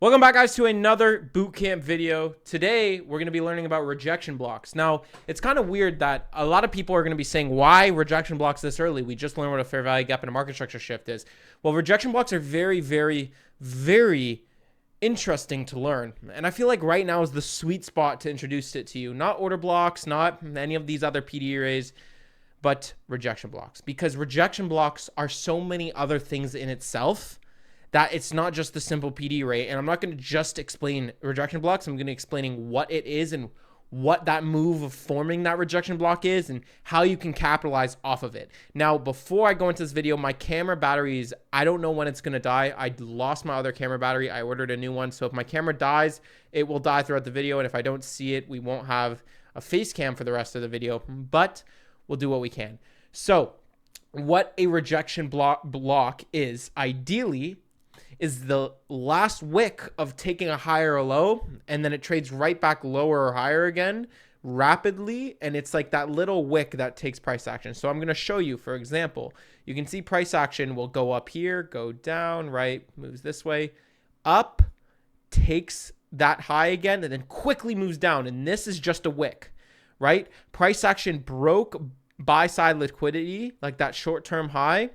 Welcome back, guys, to another bootcamp video. Today, we're going to be learning about rejection blocks. Now, it's kind of weird that a lot of people are going to be saying, why rejection blocks this early? We just learned what a fair value gap and a market structure shift is. Well, rejection blocks are very, very, very interesting to learn. And I feel like right now is the sweet spot to introduce it to you. Not order blocks, not any of these other PD arrays, but rejection blocks. Because rejection blocks are so many other things in itself that it's not just the simple PD array. And I'm not going to just explain rejection blocks. I'm going to be explaining what it is and what that move of forming that rejection block is and how you can capitalize off of it. Now, before I go into this video, my camera batteries, I don't know when it's going to die. I lost my other camera battery. I ordered a new one. So if my camera dies, it will die throughout the video. And if I don't see it, we won't have a face cam for the rest of the video, but we'll do what we can. So what a rejection block is, ideally, is the last wick of taking a higher or low, and then it trades right back lower or higher again rapidly, and it's like that little wick that takes price action. So I'm going to show you, for example, you can see price action will go up here, go down, right, moves this way, up, takes that high again, and then quickly moves down, and this is just a wick, right? Price action broke buy-side liquidity, like that short-term high,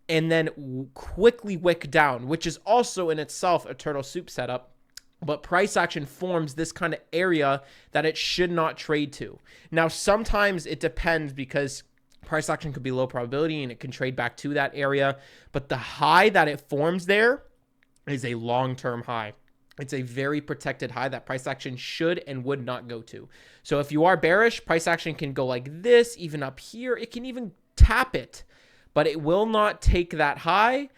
and then quickly wick down, which is also in itself a turtle soup setup. But price action forms this kind of area that it should not trade to. Now, sometimes it depends because price action could be low probability and it can trade back to that area. But the high that it forms there is a long-term high. It's a very protected high that price action should and would not go to. So if you are bearish, price action can go like this, even up here. It can even tap it, but it will not take that high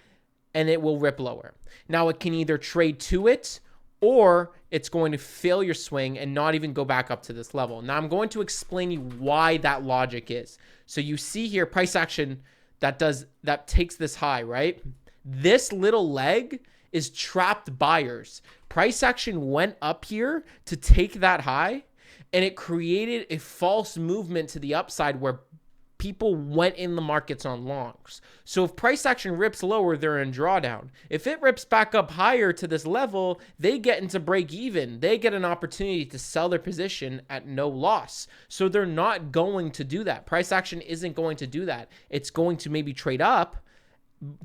and it will rip lower. Now, it can either trade to it or it's going to fail your swing and not even go back up to this level. Now, I'm going to explain you why that logic is. So you see here price action that takes this high, right? This little leg is trapped buyers. Price action went up here to take that high, and it created a false movement to the upside where people went in the markets on longs. So if price action rips lower, they're in drawdown. If it rips back up higher to this level, they get into break even. They get an opportunity to sell their position at no loss. So they're not going to do that. Price action isn't going to do that. It's going to maybe trade up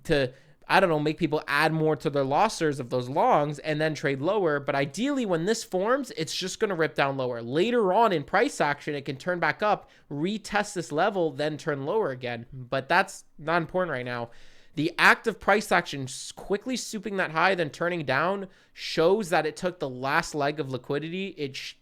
to, I don't know, make people add more to their losses of those longs and then trade lower. But ideally, when this forms, it's just going to rip down lower. Later on in price action, it can turn back up, retest this level, then turn lower again. But that's not important right now. The act of price action quickly swooping that high, then turning down, shows that it took the last leg of liquidity.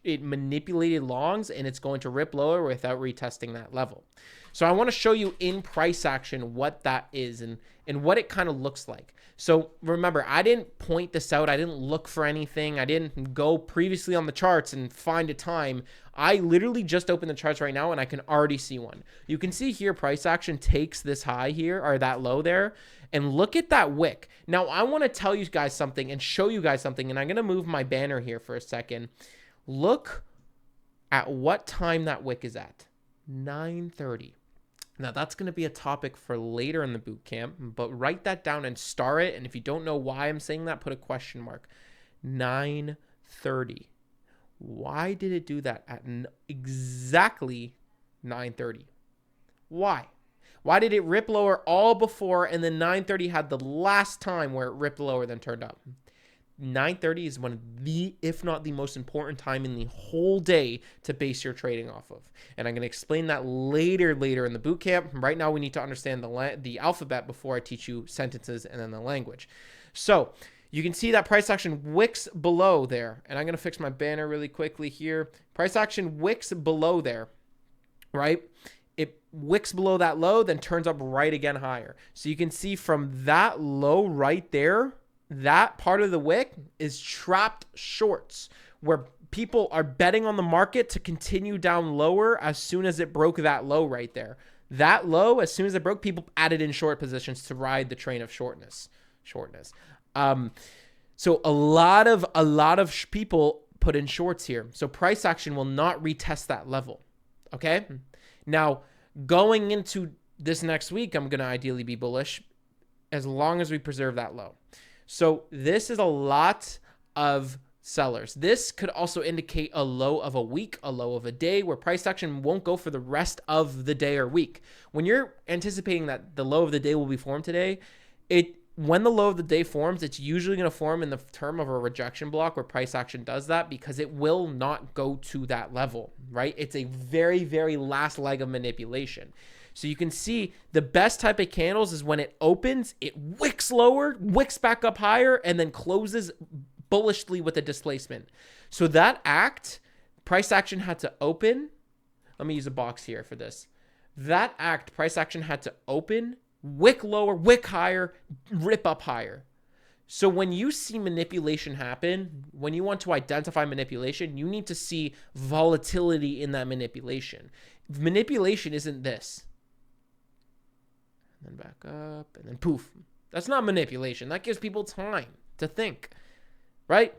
It manipulated longs, and it's going to rip lower without retesting that level. So I want to show you in price action what that is and what it kind of looks like. So remember, I didn't point this out. I didn't look for anything. I didn't go previously on the charts and find a time. I literally just opened the charts right now and I can already see one. You can see here price action takes this high here, or that low there, and look at that wick. Now I want to tell you guys something and show you guys something, and I'm going to move my banner here for a second. Look at what time that wick is at. 9:30. Now, that's going to be a topic for later in the boot camp, but write that down and star it. And if you don't know why I'm saying that, put a question mark. 9:30. Why did it do that at exactly 9:30? Why? Why did it rip lower all before, and then 9:30 had the last time where it ripped lower then turned up? 9:30 is one of the, if not the most important time in the whole day to base your trading off of. And I'm going to explain that later in the boot camp. Right now, we need to understand the alphabet before I teach you sentences and then the language. So you can see that price action wicks below there. And I'm going to fix my banner really quickly here. Price action wicks below there, right? It wicks below that low, then turns up right again higher. So you can see from that low right there, that part of the wick is trapped shorts where people are betting on the market to continue down lower as soon as it broke that low right there. That low, as soon as it broke, people added in short positions to ride the train of shortness. So a lot of people put in shorts here. So price action will not retest that level. Okay. Now going into this next week, I'm going to ideally be bullish as long as we preserve that low. So this is a lot of sellers. This could also indicate a low of a week, a low of a day, where price action won't go for the rest of the day or week. When you're anticipating that the low of the day will be formed today, when the low of the day forms, it's usually going to form in the term of a rejection block where price action does that, because it will not go to that level, right? It's a very, very last leg of manipulation. So you can see the best type of candles is when it opens, it wicks lower, wicks back up higher, and then closes bullishly with a displacement. So that act, price action had to open. Let me use a box here for this. That act, price action had to open, wick lower, wick higher, rip up higher. So when you see manipulation happen, when you want to identify manipulation, you need to see volatility in that manipulation. Manipulation isn't this. And then back up, and then poof. That's not manipulation. That gives people time to think, right?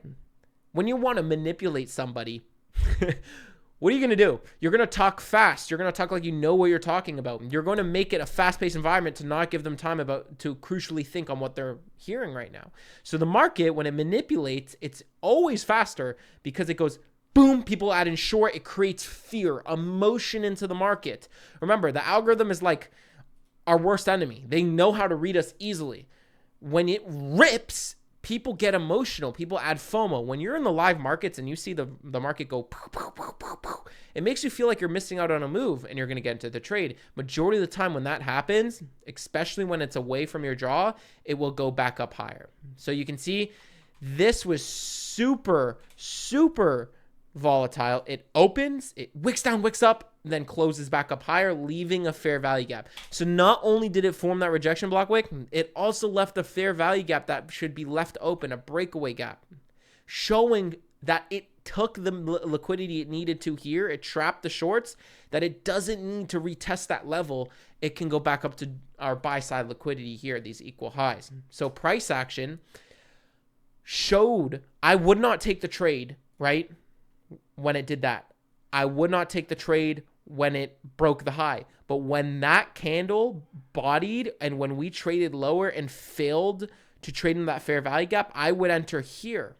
When you want to manipulate somebody, what are you going to do? You're going to talk fast. You're going to talk like you know what you're talking about. You're going to make it a fast-paced environment to not give them time to crucially think on what they're hearing right now. So the market, when it manipulates, it's always faster because it goes boom, people add in short. It creates fear, emotion into the market. Remember, the algorithm is like our worst enemy. They know how to read us easily. When it rips, people get emotional. People add FOMO. When you're in the live markets and you see the market go, it makes you feel like you're missing out on a move and you're going to get into the trade. Majority of the time when that happens, especially when it's away from your jaw, it will go back up higher. So you can see this was super, super volatile. It opens, it wicks down, wicks up, then closes back up higher, leaving a fair value gap. So not only did it form that rejection block wick, it also left a fair value gap that should be left open, a breakaway gap, showing that it took the liquidity it needed to here. It trapped the shorts, that it doesn't need to retest that level. It can go back up to our buy side liquidity here, these equal highs. So price action showed I would not take the trade, right? When it did that, I would not take the trade when it broke the high. But when that candle bodied and when we traded lower and failed to trade in that fair value gap, I would enter here,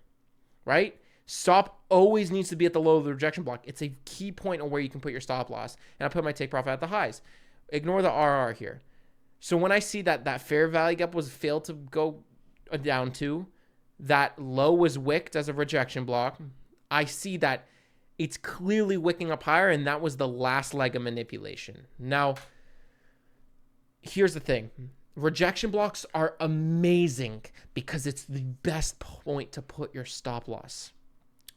right? Stop always needs to be at the low of the rejection block. It's a key point on where you can put your stop loss. And I put my take profit at the highs. Ignore the RR here. So when I see that fair value gap was failed to go down to, that low was wicked as a rejection block, I see that it's clearly wicking up higher, and that was the last leg of manipulation. Now, here's the thing. Rejection blocks are amazing because it's the best point to put your stop loss.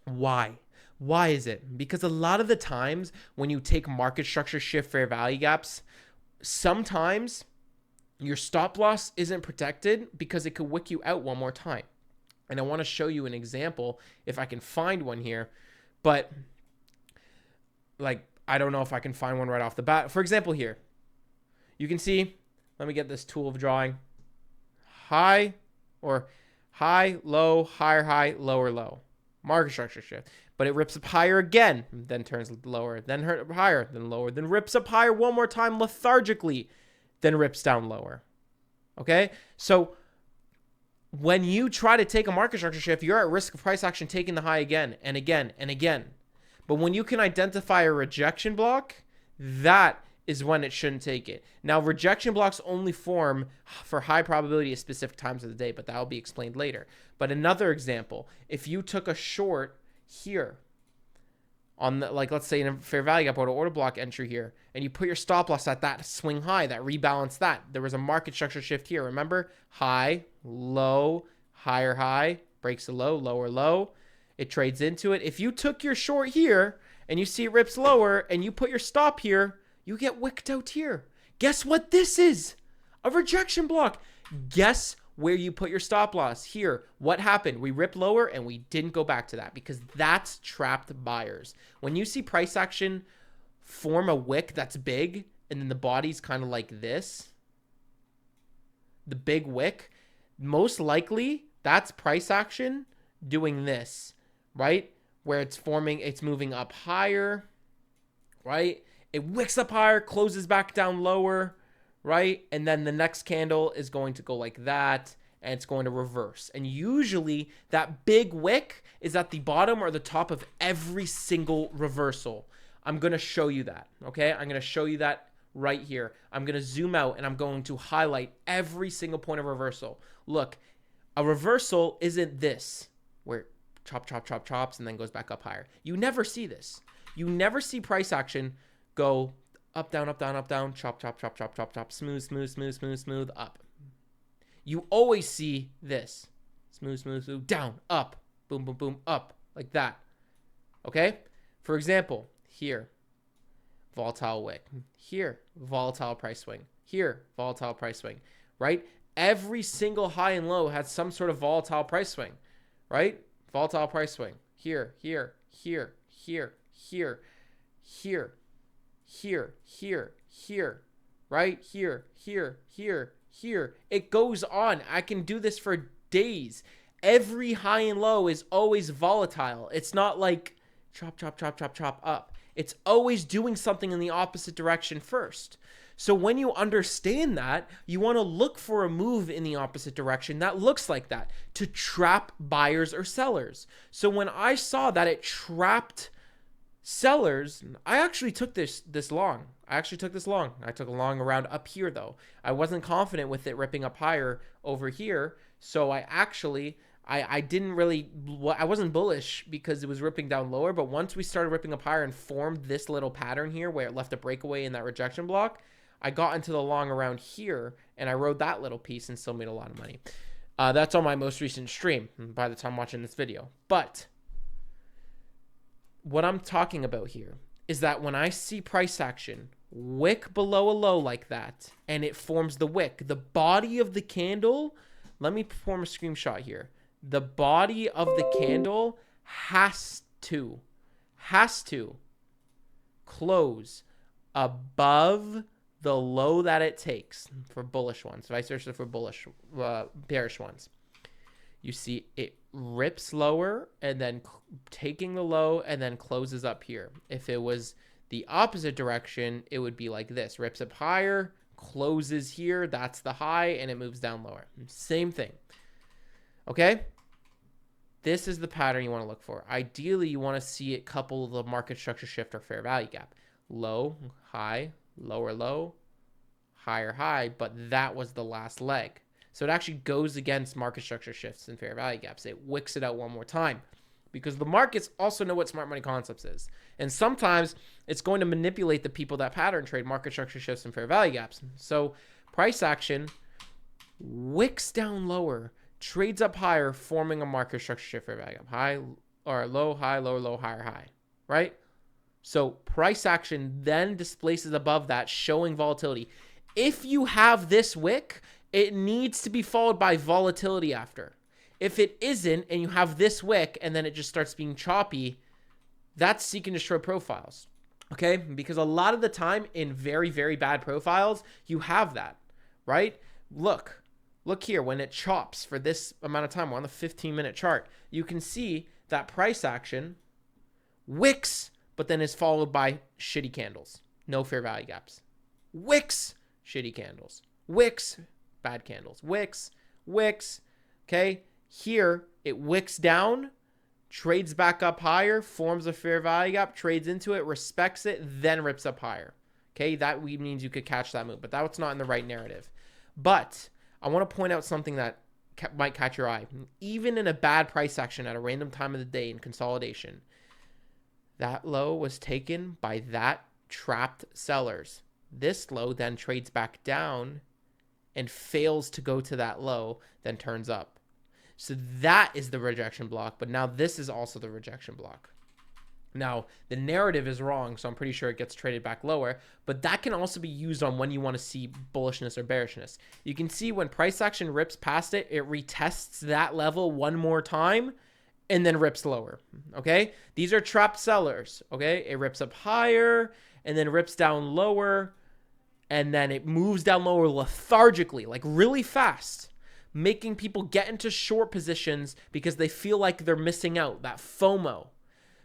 Why? Why is it? Because a lot of the times when you take market structure shift fair value gaps, sometimes your stop loss isn't protected because it could wick you out one more time. And I want to show you an example if I can find one here, but like, I don't know if I can find one right off the bat. For example, here, you can see, let me get this tool of drawing, high, or high, low, higher, high, lower, low, market structure shift, but it rips up higher again, then turns lower, then higher, then lower, then rips up higher one more time lethargically, then rips down lower. Okay, so when you try to take a market structure shift, you're at risk of price action taking the high again and again and again. But when you can identify a rejection block, that is when it shouldn't take it. Now, rejection blocks only form for high probability at specific times of the day, but that will be explained later. But another example, if you took a short here on the, like, let's say in a fair value gap or order block entry here, and you put your stop loss at that swing high, that rebalance that, there was a market structure shift here. Remember, high, low, higher high, breaks the low, lower low. It trades into it. If you took your short here and you see it rips lower and you put your stop here, you get wicked out here. Guess what this is? A rejection block. Guess where you put your stop loss here. What happened? We ripped lower and we didn't go back to that because that's trapped buyers. When you see price action form a wick that's big and then the body's kind of like this, the big wick, most likely that's price action doing this, right? Where it's forming, it's moving up higher, right? It wicks up higher, closes back down lower, right? And then the next candle is going to go like that. and it's going to reverse. And usually that big wick is at the bottom or the top of every single reversal. I'm going to show you that, okay? I'm going to show you that right here. I'm going to zoom out and I'm going to highlight every single point of reversal. Look, a reversal isn't this, where chop, chop, chop, chops, and then goes back up higher. You never see this. You never see price action go up, down, up, down, up, down, chop, chop, chop, chop, chop, chop, smooth, smooth, smooth, smooth, smooth, up. You always see this. Smooth, smooth, smooth, down, up, boom, boom, boom, up, like that. Okay? For example, here, volatile wick. Here, volatile price swing. Here, volatile price swing, right? Every single high and low has some sort of volatile price swing, right? Volatile price swing. Here, here, here, here, here, here, here, here, here, right? Here, here, here, here. It goes on. I can do this for days. Every high and low is always volatile. It's not like chop, chop, chop, chop, chop up. It's always doing something in the opposite direction first. So when you understand that, you want to look for a move in the opposite direction that looks like that to trap buyers or sellers. So when I saw that it trapped sellers, I actually took this long. I took a long around up here though. I wasn't confident with it ripping up higher over here. So I didn't really, I wasn't bullish because it was ripping down lower. But once we started ripping up higher and formed this little pattern here where it left a breakaway in that rejection block, I got into the long around here and I rode that little piece and still made a lot of money. That's on my most recent stream by the time watching this video. But what I'm talking about here is that when I see price action wick below a low like that and it forms the wick, the body of the candle, let me perform a screenshot here. The body of the candle has to close above the low that it takes for bullish ones, vice versa for bearish ones. You see it rips lower and then taking the low and then closes up here. If it was the opposite direction, it would be like this. Rips up higher, closes here, that's the high, and it moves down lower. Same thing. Okay? This is the pattern you want to look for. Ideally, you want to see it couple the market structure shift or fair value gap. Low, high, lower low, higher high, but that was the last leg. So it actually goes against market structure shifts and fair value gaps. It wicks it out one more time because the markets also know what smart money concepts is. And sometimes it's going to manipulate the people that pattern trade market structure shifts and fair value gaps. So price action wicks down lower, trades up higher, forming a market structure shift fair value gap. High or low, high, lower, low, higher, high, right? So price action then displaces above that, showing volatility. If you have this wick, it needs to be followed by volatility after. If it isn't, and you have this wick, and then it just starts being choppy, that's seek and destroy profiles, okay? Because a lot of the time in very, very bad profiles, you have that, right? Look here, when it chops for this amount of time, we're on the 15-minute chart, you can see that price action wicks, but then is followed by shitty candles. No fair value gaps. Wicks, shitty candles. Wicks, bad candles. Wicks, okay? Here, it wicks down, trades back up higher, forms a fair value gap, trades into it, respects it, then rips up higher. Okay, that means you could catch that move, but that's not in the right narrative. But I want to point out something that might catch your eye. Even in a bad price action at a random time of the day in consolidation, that low was taken by that trapped sellers. This low then trades back down and fails to go to that low, then turns up. So that is the rejection block, but now this is also the rejection block. Now, the narrative is wrong, so I'm pretty sure it gets traded back lower, but that can also be used on when you want to see bullishness or bearishness. You can see when price action rips past it, it retests that level one more time, and then rips lower, okay? These are trapped sellers, okay? It rips up higher, and then rips down lower, and then it moves down lower lethargically, like really fast, making people get into short positions because they feel like they're missing out, that FOMO.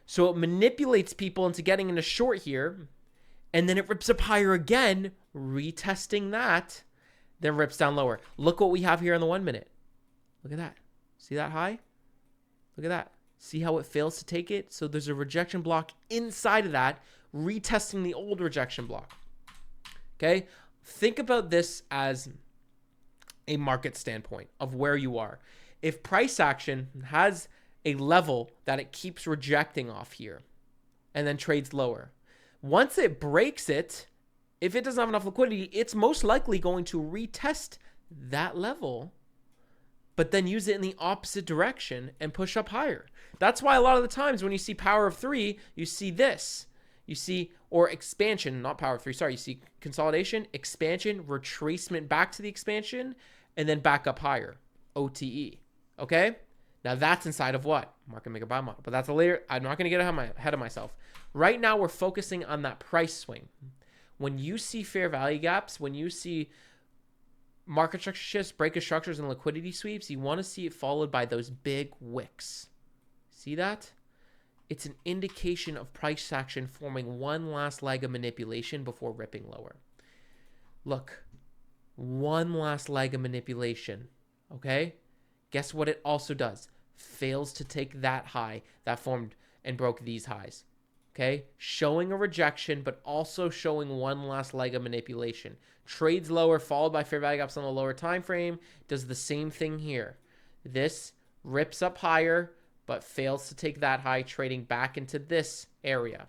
So it manipulates people into getting into short here, and then it rips up higher again, retesting that, then rips down lower. Look what we have here in the 1 minute. Look at that. See that high? Look at that. See how it fails to take it? So there's a rejection block inside of that, retesting the old rejection block. Okay? Think about this as a market standpoint of where you are. If price action has a level that it keeps rejecting off here and then trades lower, once it breaks it, if it doesn't have enough liquidity, it's most likely going to retest that level, but then use it in the opposite direction and push up higher. That's why a lot of the times when you see power of three, you see this. You see, or expansion, not power of three, sorry. You see consolidation, expansion, retracement back to the expansion, and then back up higher, OTE. Okay? Now that's inside of what? Market maker buy model. But that's a later. I'm not going to get ahead of myself. Right now, we're focusing on that price swing. When you see fair value gaps, when you see market structure shifts, breakage structures, and liquidity sweeps, you want to see it followed by those big wicks. See that? It's an indication of price action forming one last leg of manipulation before ripping lower. Look, one last leg of manipulation, okay? Guess what it also does? Fails to take that high that formed and broke these highs. Okay, showing a rejection, but also showing one last leg of manipulation. Trades lower, followed by fair value gaps on the lower time frame. Does the same thing here. This rips up higher, but fails to take that high, trading back into this area.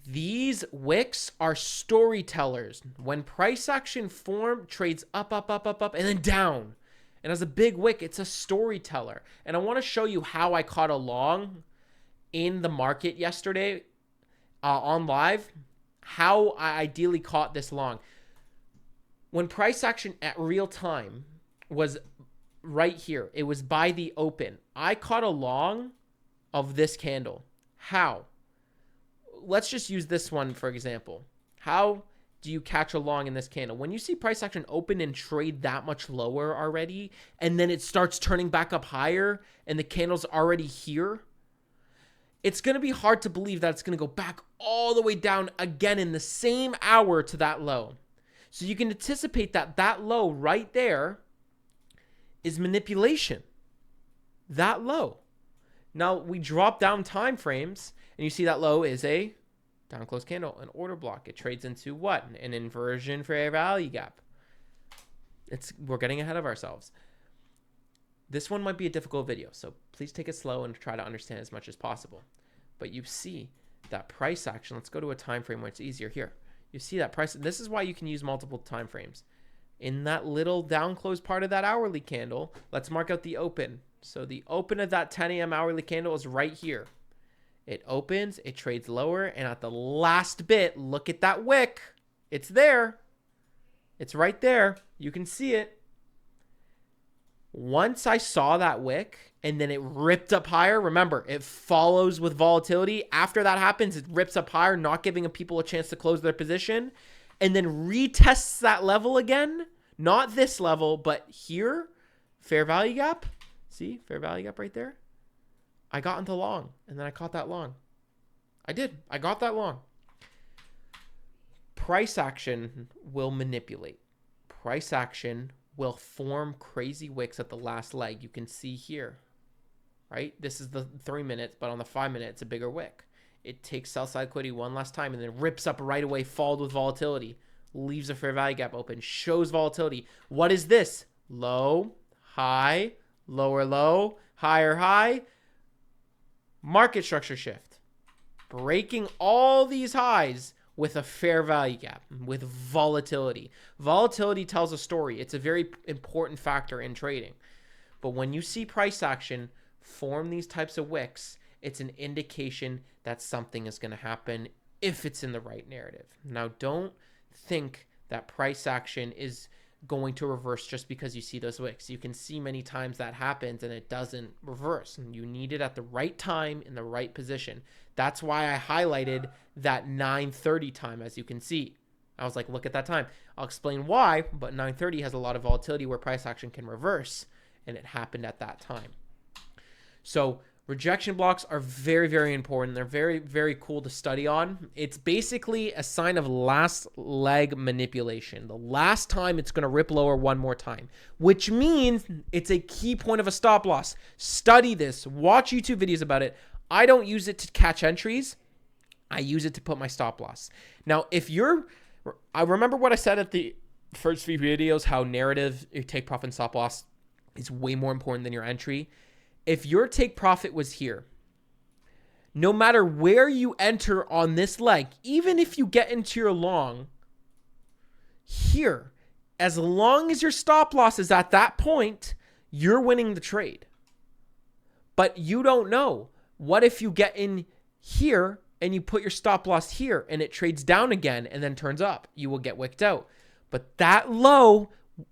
These wicks are storytellers. When price action form, trades up, and then down. And as a big wick, it's a storyteller. And I want to show you how I caught along in the market yesterday on live, how I ideally caught this long. When price action at real time was right here, it was by the open. I caught along of this candle. How? Let's just use this one for example. How do you catch along in this candle? When you see price action open and trade that much lower already, and then it starts turning back up higher, and the candle's already here, it's going to be hard to believe that it's going to go back all the way down again in the same hour to that low. So you can anticipate that that low right there is manipulation. That low. Now we drop down time frames and you see that low is a down close candle, an order block. It trades into what? An inversion fair value gap. We're getting ahead of ourselves. This one might be a difficult video, so please take it slow and try to understand as much as possible. But you see that price action. Let's go to a time frame where it's easier here. You see that price. This is why you can use multiple time frames. In that little down close part of that hourly candle, let's mark out the open. So the open of that 10 a.m. hourly candle is right here. It opens, it trades lower, and at the last bit, look at that wick. It's there. It's right there. You can see it. Once I saw that wick and then it ripped up higher, remember, it follows with volatility. After that happens, it rips up higher, not giving people a chance to close their position, and then retests that level again. Not this level, but here, fair value gap. See, fair value gap right there. I got into long, and then I caught that long. I did. I got that long. Price action will manipulate. Price action will form crazy wicks at the last leg. You can see here, right? This is the 3 minutes, but on the 5 minute, it's a bigger wick. It takes sell side liquidity one last time and then rips up right away, followed with volatility, leaves a fair value gap open, shows volatility. What is this? Low, high, lower low, higher high, market structure shift. Breaking all these highs with a fair value gap, with volatility. Volatility tells a story. It's a very important factor in trading. But when you see price action form these types of wicks, it's an indication that something is going to happen if it's in the right narrative. Now, don't think that price action is going to reverse just because you see those wicks. You can see many times that happens and it doesn't reverse. And you need it at the right time in the right position. That's why I highlighted that 9:30 time, as you can see. I was like, look at that time. I'll explain why, but 9:30 has a lot of volatility where price action can reverse, and it happened at that time. So Rejection blocks are very, very important. They're very, very cool to study on. It's basically a sign of last leg manipulation. The last time it's going to rip lower one more time, which means it's a key point of a stop loss. Study this. Watch YouTube videos about it. I don't use it to catch entries. I use it to put my stop loss. Now, I remember what I said at the first few videos, how narrative, your take profit and stop loss is way more important than your entry. If your take profit was here, no matter where you enter on this leg, even if you get into your long here, as long as your stop loss is at that point, you're winning the trade. But you don't know. What if you get in here and you put your stop loss here and it trades down again and then turns up? You will get wicked out. But that low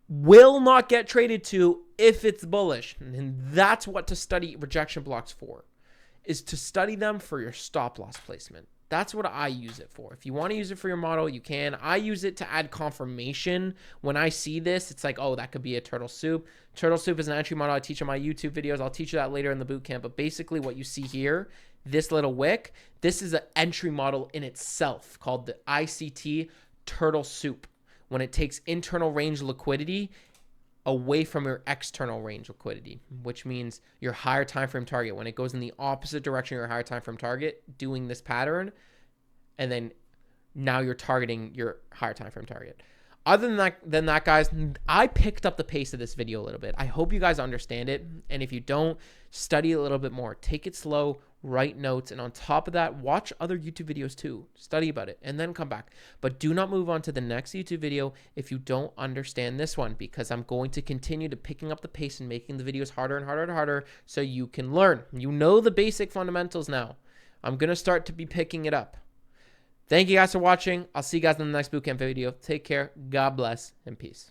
will not get traded to if it's bullish. And that's what to study rejection blocks for, is to study them for your stop loss placement. That's what I use it for. If you want to use it for your model, you can. I use it to add confirmation. When I see this, it's like, oh, that could be a turtle soup. Turtle soup is an entry model I teach on my YouTube videos. I'll teach you that later in the bootcamp. But basically what you see here, this little wick, this is an entry model in itself called the ICT turtle soup. When it takes internal range liquidity away from your external range liquidity, which means your higher time frame target. When it goes in the opposite direction of your higher time frame target, doing this pattern, and then now you're targeting your higher time frame target. Other than that, guys, I picked up the pace of this video a little bit. I hope you guys understand it. And if you don't, study a little bit more. Take it slow, write notes, and on top of that, watch other YouTube videos too. Study about it, and then come back. But do not move on to the next YouTube video if you don't understand this one, because I'm going to continue to picking up the pace and making the videos harder and harder and harder so you can learn. You know the basic fundamentals now. I'm going to start to be picking it up. Thank you guys for watching. I'll see you guys in the next bootcamp video. Take care. God bless and peace.